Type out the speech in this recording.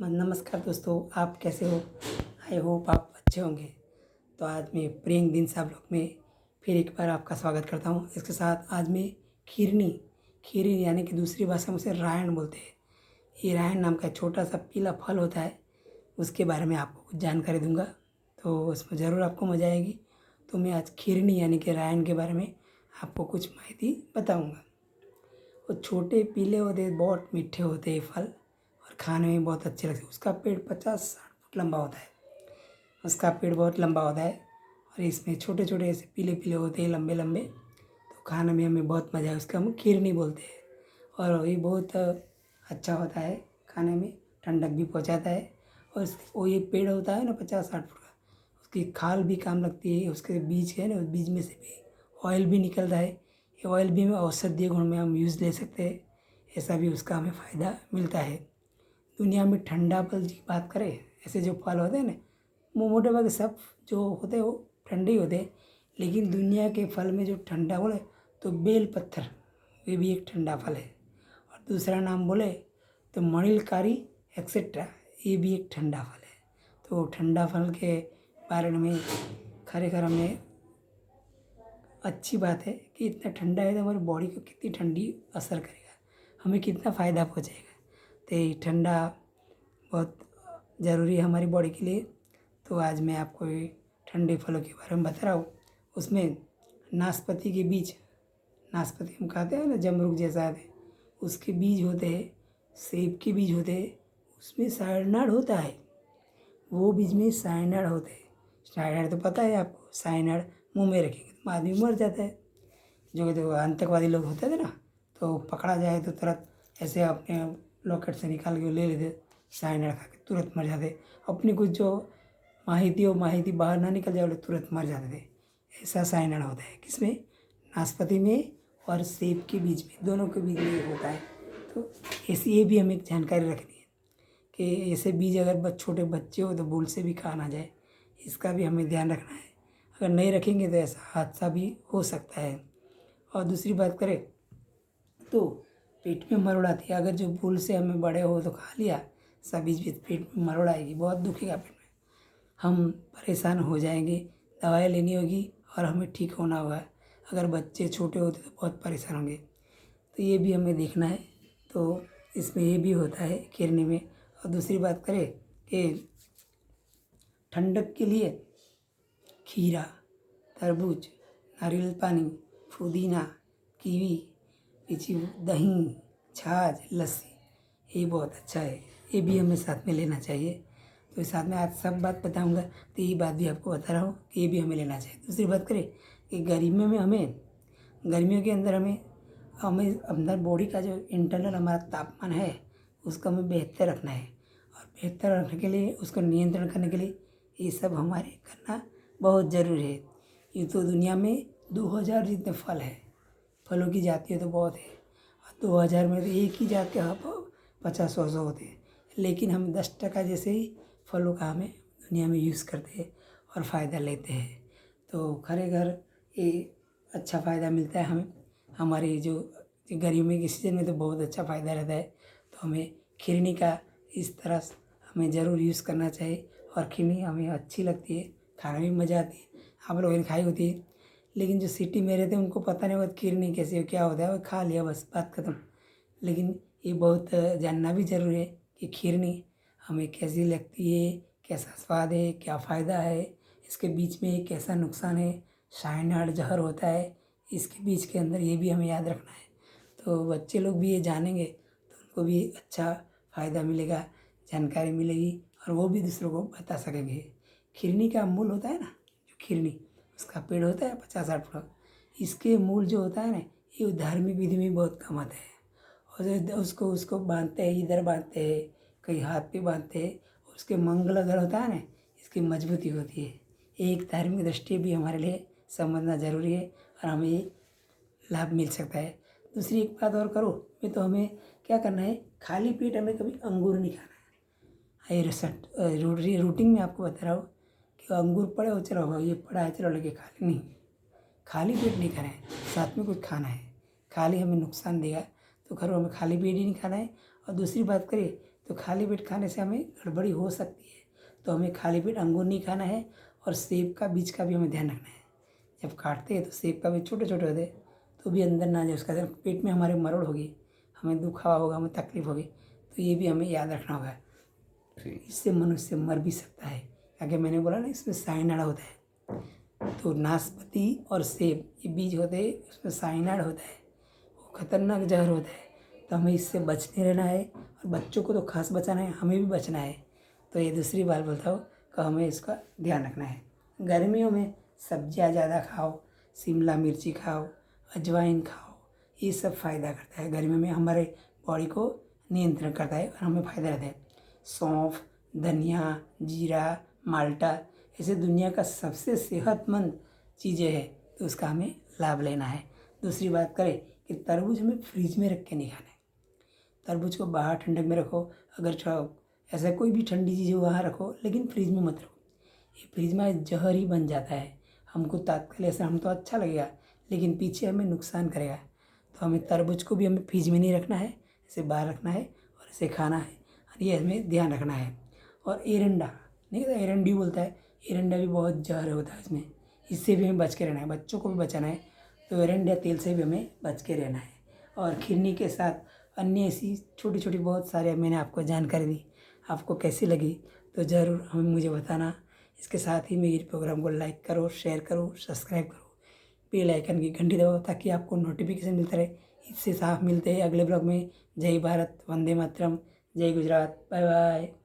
नमस्कार दोस्तों, आप कैसे हो? आई होप आप अच्छे होंगे। तो आज मैं प्रियंक दिन साहब लोग में फिर एक बार आपका स्वागत करता हूँ। इसके साथ आज मैं खीरनी खीरनी यानी कि दूसरी भाषा में उसे रायन बोलते हैं। ये रायन नाम का छोटा सा पीला फल होता है, उसके बारे में आपको कुछ जानकारी दूंगा, तो उसमें ज़रूर आपको मज़ा आएगी। तो मैं आज खीरनी यानी कि रायन के बारे में आपको कुछ माहिती बताऊँगा। वो छोटे पीले होते हैं, बहुत मीठे होते हैं फल और खाने में बहुत अच्छे लगते हैं। उसका पेड़ 50-60 फुट लंबा होता है। उसका पेड़ बहुत लंबा होता है और इसमें छोटे छोटे ऐसे पीले पीले होते हैं, लंबे लंबे। तो खाने में हमें बहुत मज़ा है। उसका हम खीरनी बोलते हैं और ये बहुत अच्छा होता है खाने में, ठंडक भी पहुंचाता है। और वो ये पेड़ होता है ना 50-60 फुट का, उसकी खाल भी काम लगती है। उसके बीज है ना, उस बीज में से भी ऑयल भी निकलता है। ये ऑयल भी हमें औषधीय गुण में हम यूज़ ले सकते हैं, ऐसा भी उसका हमें फ़ायदा मिलता है। दुनिया में ठंडा फल की बात करें, ऐसे जो फल होते हैं ना, वो मोटे भागे सब जो होते हैं वो ठंडे ही होते हैं। लेकिन दुनिया के फल में जो ठंडा बोले तो बेल पत्थर, वे भी एक ठंडा फल है। और दूसरा नाम बोले तो मणिलकारी एक्सेट्रा, ये भी एक ठंडा फल है। तो ठंडा फल के बारे में खरेखर हमें अच्छी बात है कि इतना ठंडा है तो हमारी बॉडी को कितनी ठंडी असर करेगा, हमें कितना फ़ायदा पहुँचाएगा। तो ये ठंडा बहुत ज़रूरी है हमारी बॉडी के लिए। तो आज मैं आपको ये ठंडे फलों के बारे में बता रहा हूँ। उसमें नाशपाती के बीज, नाशपाती हम खाते हैं ना, जमरुख जैसा है, उसके बीज होते हैं। सेब के बीज होते हैं, उसमें साइनाइड होता है। वो बीज में साइनाइड होते हैं। साइनाइड तो पता है आपको, साइनाइड मुंह में रखेंगे तो आदमी मर जाता है। जो आतंकवादी लोग होते थे ना, तो पकड़ा जाए तो तुरंत ऐसे अपने लॉकेट से निकाल के ले लेते, साइनाइड खा के तुरंत मर जाते। अपनी कुछ जो माहिती बाहर ना निकल जाए, वो लोग तुरंत मर जाते थे। ऐसा साइनाइड होता है किसमें? नाशपाती में और सेब के बीज में, दोनों के बीज में होता है। तो ऐसी ये भी हमें एक जानकारी रखनी है कि ऐसे बीज अगर छोटे बच्चे हो तो भूल से भी खा ना जाए, इसका भी हमें ध्यान रखना है। अगर नहीं रखेंगे तो ऐसा हादसा भी हो सकता है। और दूसरी बात करें तो पेट में मरोड़ आती है। अगर जो भूल से हमें बड़े हो तो खा लिया, सब बीच बीच पेट में मरोड़ आएगी, बहुत दुखेगा पेट में, हम परेशान हो जाएंगे, दवाई लेनी होगी और हमें ठीक होना होगा। अगर बच्चे छोटे होते तो बहुत परेशान होंगे। तो ये भी हमें देखना है। तो इसमें ये भी होता है खीरनी में। और दूसरी बात करें कि ठंडक के लिए खीरा, तरबूज, नारियल पानी, पुदीना, कीवी, पीछे दही, छाछ, लस्सी, ये बहुत अच्छा है। ये भी हमें साथ में लेना चाहिए। तो साथ में आज सब बात बताऊंगा, तो ये बात भी आपको बता रहा हूँ कि ये भी हमें लेना चाहिए। दूसरी बात करें कि गर्मियों के अंदर हमें हमें अंदर बॉडी का जो इंटरनल हमारा तापमान है, उसको हमें बेहतर रखना है। और बेहतर रखने के लिए, उसको नियंत्रण करने के लिए ये सब हमारे करना बहुत ज़रूरी है। ये तो दुनिया में 2000 जितने फल हैं, फलों की जातियाँ तो बहुत है। और 2000 में तो एक ही जात के 50-100 होते हैं। लेकिन हम 10% जैसे ही फलों का हमें दुनिया में यूज़ करते हैं और फ़ायदा लेते हैं। तो खरेखर ये अच्छा फ़ायदा मिलता है हमें। हमारी जो गर्मी के सीज़न में तो बहुत अच्छा फ़ायदा रहता है। तो हमें खीरनी का इस तरह से हमें ज़रूर यूज़ करना चाहिए। और खीरनी हमें अच्छी लगती है, खाने में मज़ा आती है। आप लोगों ने खाई होती है, लेकिन जो सिटी में रहते हैं उनको पता नहीं होता खीरनी कैसी है, क्या होता है, वो खा लिया बस, बात ख़त्म। लेकिन ये बहुत जानना भी ज़रूरी है कि खीरनी हमें कैसी लगती है, कैसा स्वाद है, क्या फ़ायदा है, इसके बीच में कैसा नुकसान है। साइनाइड जहर होता है इसके बीज के अंदर, ये भी हमें याद रखना है। तो बच्चे लोग भी ये जानेंगे तो उनको भी अच्छा फ़ायदा मिलेगा, जानकारी मिलेगी और वो भी दूसरों को बता सकेंगे। खीरनी का मूल होता है ना, जो खीरनी, उसका पेड़ होता है 50-60 फुट, इसके मूल जो होता है ना, ये धार्मिक विधि में बहुत काम आता है। और उसको उसको बांधते हैं, इधर बांधते हैं, कहीं हाथ पे बांधते हैं। और उसके मंगल अगर होता है ना, इसकी मजबूती होती है। एक धार्मिक दृष्टि भी हमारे लिए समझना ज़रूरी है और हमें ये लाभ मिल सकता है। दूसरी एक बात और करो मैं, तो हमें क्या करना है, खाली पेट हमें कभी अंगूर नहीं खाना है। ये रूटीन में आपको बता रहा हूँ कि अंगूर पड़े हो, चलो ये पड़ा है, चलो लेके खा ले, नहीं, खाली पेट नहीं खाना है, साथ में कुछ खाना है। खाली हमें नुकसान देगा, तो खैर हमें खाली पेट ही नहीं खाना है। और दूसरी बात करें तो खाली पेट खाने से हमें गड़बड़ी हो सकती है। तो हमें खाली पेट अंगूर नहीं खाना है और सेब का बीज का भी हमें ध्यान रखना है। जब काटते हैं तो सेब का बीज छोटे छोटे होते हैं, तो भी अंदर ना जाए, उसका जब पेट में हमारे मरोड़ होगी, हमें दुखा होगा, हमें तकलीफ होगी, तो ये भी हमें याद रखना होगा। इससे मनुष्य मर भी सकता है, क्योंकि मैंने बोला ना इसमें साइनाइड होता है। तो नाशपाती और सेब ये बीज होते हैं, उसमें साइनाइड होता है, वो खतरनाक जहर होता है। तो हमें इससे बचने रहना है और बच्चों को तो खास बचाना है, हमें भी बचना है। तो ये दूसरी बात बोलता हूँ कि हमें इसका ध्यान रखना है। गर्मियों में सब्जियाँ ज़्यादा खाओ, शिमला मिर्ची खाओ, अजवाइन खाओ, ये सब फ़ायदा करता है। गर्मियों में हमारे बॉडी को नियंत्रण करता है और हमें फ़ायदा रहता है। सौंफ, धनिया, जीरा, माल्टा ऐसे दुनिया का सबसे सेहतमंद चीज़ें हैं, तो उसका हमें लाभ लेना है। दूसरी बात करें कि तरबूज हमें फ्रिज में रख के नहीं खाना है। तरबूज को बाहर ठंडक में रखो, अगर ऐसा कोई भी ठंडी चीज़ हो वहाँ रखो, लेकिन फ्रिज में मत रखो। ये फ्रिज में जहर ही बन जाता है। हमको तात्कालिक असर हम तो अच्छा लगेगा, लेकिन पीछे हमें नुकसान करेगा। तो हमें तरबूज को भी हमें फ्रिज में नहीं रखना है, इसे बाहर रखना है और इसे खाना है, और ये हमें ध्यान रखना है। और एरंडा, नहीं तो एरंडी बोलता है, एरंडा भी बहुत जहर होता है इसमें, इससे भी हमें बच के रहना है, बच्चों को भी बचाना है। तो एरंडा तेल से भी हमें बच के रहना है। और खिरनी के साथ अन्य ऐसी छोटी छोटी बहुत सारे मैंने आपको जानकारी दी, आपको कैसी लगी तो ज़रूर हमें मुझे बताना। इसके साथ ही मेरे प्रोग्राम को लाइक करो, शेयर करो, सब्सक्राइब करो, बेल आइकन की घंटी दबाओ, ताकि आपको नोटिफिकेशन मिलता रहे। इससे साफ मिलते हैं अगले ब्लॉग में। जय भारत, वंदे मातरम, जय गुजरात, बाय बाय।